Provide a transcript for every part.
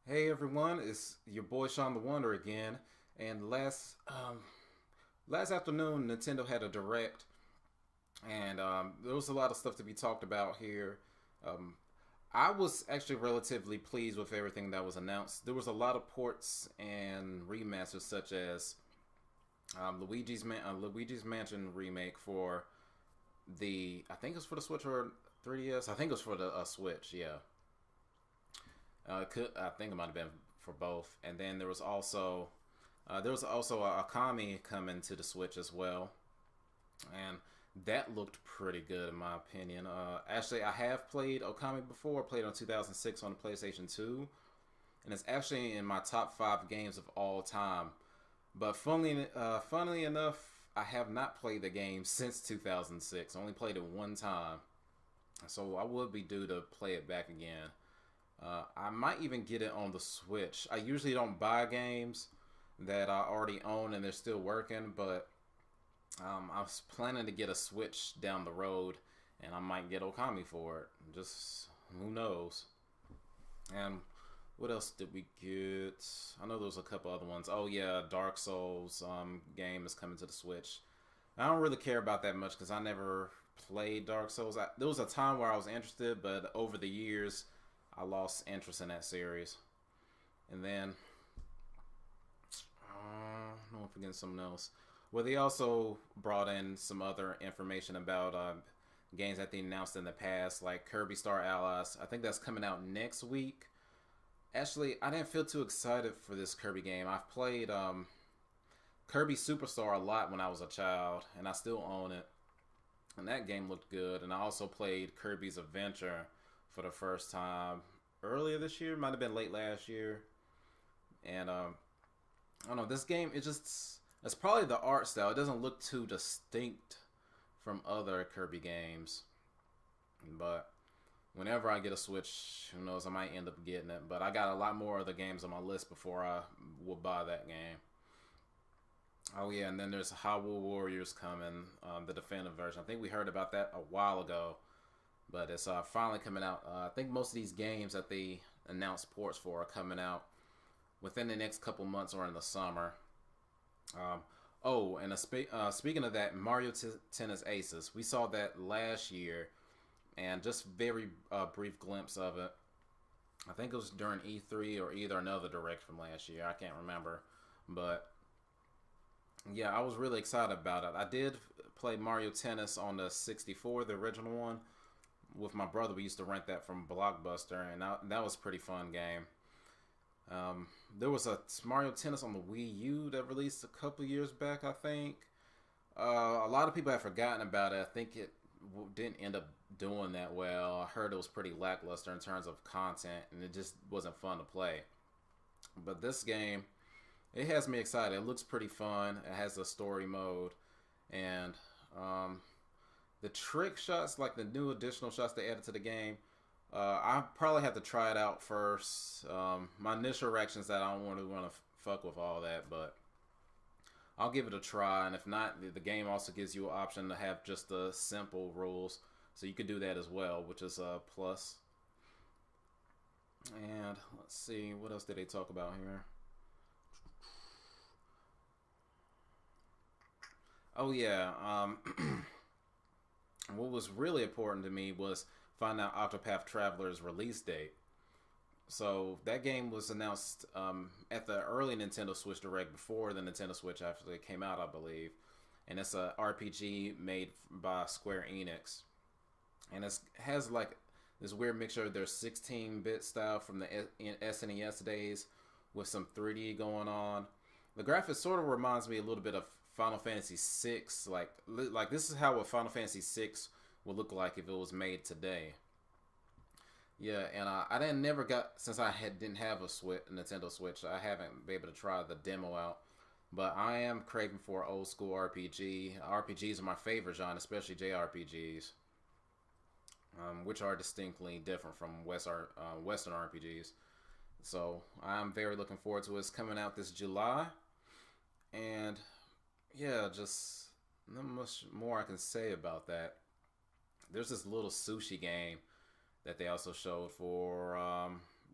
Hey everyone, it's your boy ShawnTheWonder again. And last afternoon, Nintendo had a direct, and there was a lot of stuff to be talked about here. Um, I was actually relatively pleased with everything that was announced. There was a lot of ports and remasters, such as Luigi's Mansion remake for I think it was for the Switch or 3DS. I think it was for the Switch. Yeah, I think it might have been for both. And then there was also a Akami coming to the Switch as well, and that looked pretty good in my opinion. Actually, I have played Okami before. Played on 2006 on the PlayStation 2, and it's actually in my top five games of all time. But funnily enough, I have not played the game since 2006. I only played it one time, so I would be due to play it back again. I might even get it on the Switch. I usually don't buy games that I already own and they're still working, but I was planning to get a Switch down the road, and I might get Okami for it. Just who knows? And what else did we get? I know there was a couple other ones. Oh yeah, Dark Souls game is coming to the Switch. I don't really care about that much because I never played Dark Souls. There was a time where I was interested, but over the years, I lost interest in that series. And then, no, I'm forgetting something else. Well, they also brought in some other information about games that they announced in the past, like Kirby Star Allies. I think that's coming out next week. Actually, I didn't feel too excited for this Kirby game. I've played Kirby Superstar a lot when I was a child, and I still own it. And that game looked good. And I also played Kirby's Adventure for the first time earlier this year. Might have been late last year. And I don't know. This game, it's probably the art style. It doesn't look too distinct from other Kirby games. But whenever I get a Switch, who knows? I might end up getting it. But I got a lot more other games on my list before I will buy that game. Oh yeah, and then there's Hyrule Warriors coming, the definitive version. I think we heard about that a while ago, but it's finally coming out. I think most of these games that they announced ports for are coming out within the next couple months or in the summer. Um, oh, and speaking of that, Tennis Aces, we saw that last year, and just very brief glimpse of it. I think it was during E3 or either another direct from last year. I can't remember, but yeah, I was really excited about it. I did play Mario Tennis on the 64, the original one, with my brother. We used to rent that from Blockbuster, and that was a pretty fun game. There was a Mario Tennis on the Wii U that released a couple years back, I think. A lot of people have forgotten about it. I think it didn't end up doing that well. I heard it was pretty lackluster in terms of content, and it just wasn't fun to play. But this game, it has me excited. It looks pretty fun. It has a story mode, and the trick shots, like the new additional shots they added to the game, I probably have to try it out first. My initial reaction is that I don't really want to fuck with all that, but I'll give it a try. And if not, the game also gives you an option to have just the simple rules, so you could do that as well, which is a plus. And let's see, what else did they talk about here? Oh yeah. What was really important to me was find out Octopath Traveler's release date. So that game was announced at the early Nintendo Switch Direct before the Nintendo Switch actually came out, I believe. And it's a RPG made by Square Enix, and it has like this weird mixture of their 16-bit style from the SNES days with some 3D going on. The graphics sort of reminds me a little bit of Final Fantasy VI. Like this is how a Final Fantasy VI would look like if it was made today. Yeah, and I didn't never got since didn't have a Nintendo Switch. I haven't been able to try the demo out, but I am craving for old school RPG. RPGs are my favorite genre, especially JRPGs, which are distinctly different from Western RPGs. So I'm very looking forward to it. It's coming out this July, and yeah, just not much more I can say about that. There's this little sushi game that they also showed for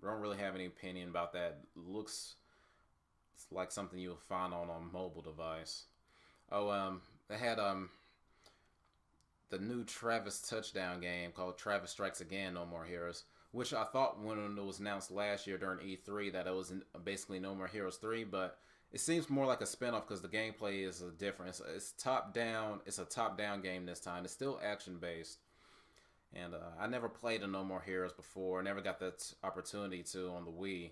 don't really have any opinion about that. Looks like something you'll find on a mobile device. Oh, they had the new Travis touchdown game called Travis Strikes Again, No More Heroes, which I thought when it was announced last year during E3 that it was basically No More Heroes 3, but it seems more like a spinoff because the gameplay is different. It's top down. It's a top down game this time. It's still action based, and I never played a No More Heroes before. Never got that opportunity to on the Wii.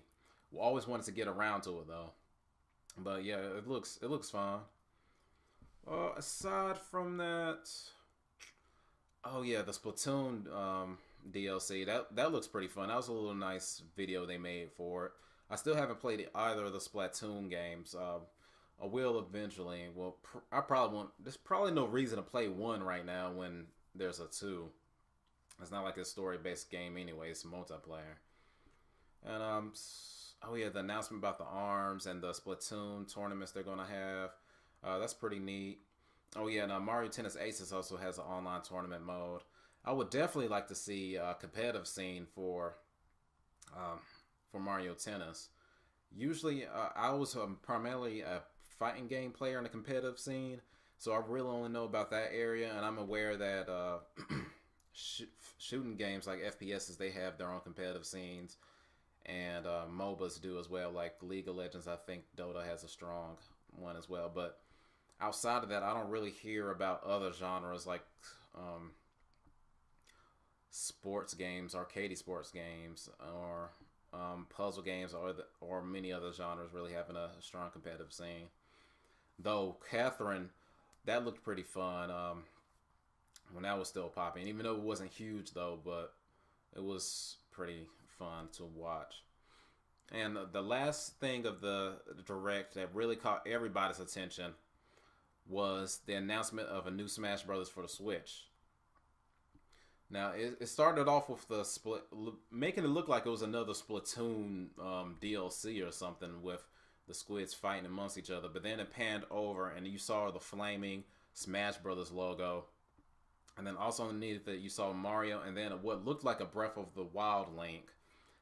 We always wanted to get around to it though. But yeah, it looks fun. Aside from that, oh yeah, the Splatoon DLC that looks pretty fun. That was a little nice video they made for it. I still haven't played either of the Splatoon games. I will eventually. Well, I probably won't. There's probably no reason to play one right now when there's a two. It's not like a story-based game anyway. It's multiplayer. And oh yeah, the announcement about the ARMS and the Splatoon tournaments they're gonna have. That's pretty neat. Oh yeah, and Mario Tennis Aces also has an online tournament mode. I would definitely like to see a competitive scene for Mario Tennis. Usually, I was primarily a fighting game player in the competitive scene, so I really only know about that area, and I'm aware that shooting games like FPSs, they have their own competitive scenes, and MOBAs do as well, like League of Legends. I think Dota has a strong one as well, but outside of that, I don't really hear about other genres like sports games, arcade sports games, or puzzle games, or many other genres really having a strong competitive scene. Though Catherine, that looked pretty fun when that was still popping, even though it wasn't huge though, but it was pretty fun to watch. And the last thing of the direct that really caught everybody's attention was the announcement of a new Smash Brothers for the Switch. Now, it started off with the making it look like it was another Splatoon DLC or something with the squids fighting amongst each other. But then it panned over and you saw the flaming Smash Brothers logo. And then also underneath that you saw Mario and then what looked like a Breath of the Wild Link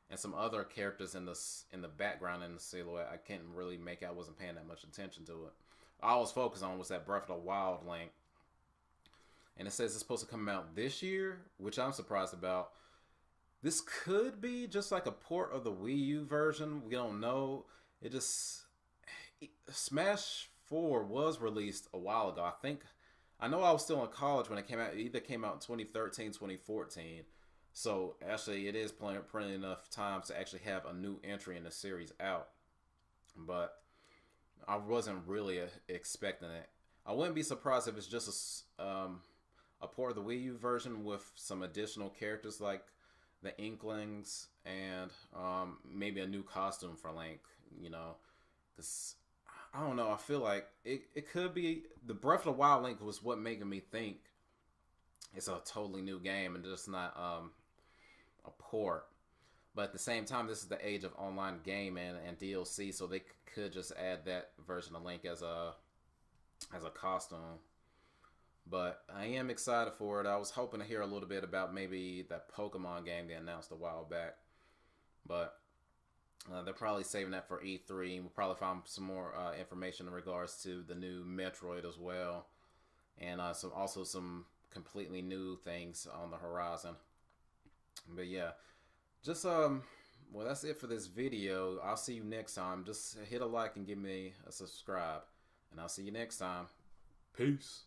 and some other characters in the background in the silhouette. I can't really make out. I wasn't paying that much attention to it. All I was focused on was that Breath of the Wild Link. And it says it's supposed to come out this year, which I'm surprised about. This could be just like a port of the Wii U version. We don't know. Smash 4 was released a while ago. I know I was still in college when it came out. It either came out in 2013, 2014. So actually it is plenty enough time to actually have a new entry in the series out. But I wasn't really expecting it. I wouldn't be surprised if it's just a port of the Wii U version with some additional characters like the Inklings and maybe a new costume for Link, because I don't know, I feel like it could be the Breath of the Wild Link was what making me think it's a totally new game and just not a port. But at the same time, this is the age of online gaming and DLC, so they could just add that version of Link as a costume. But I am excited for it. I was hoping to hear a little bit about maybe that Pokemon game they announced a while back. But they're probably saving that for E3. We'll probably find some more information in regards to the new Metroid as well. And also some completely new things on the horizon. But yeah, just well, that's it for this video. I'll see you next time. Just hit a like and give me a subscribe. And I'll see you next time. Peace.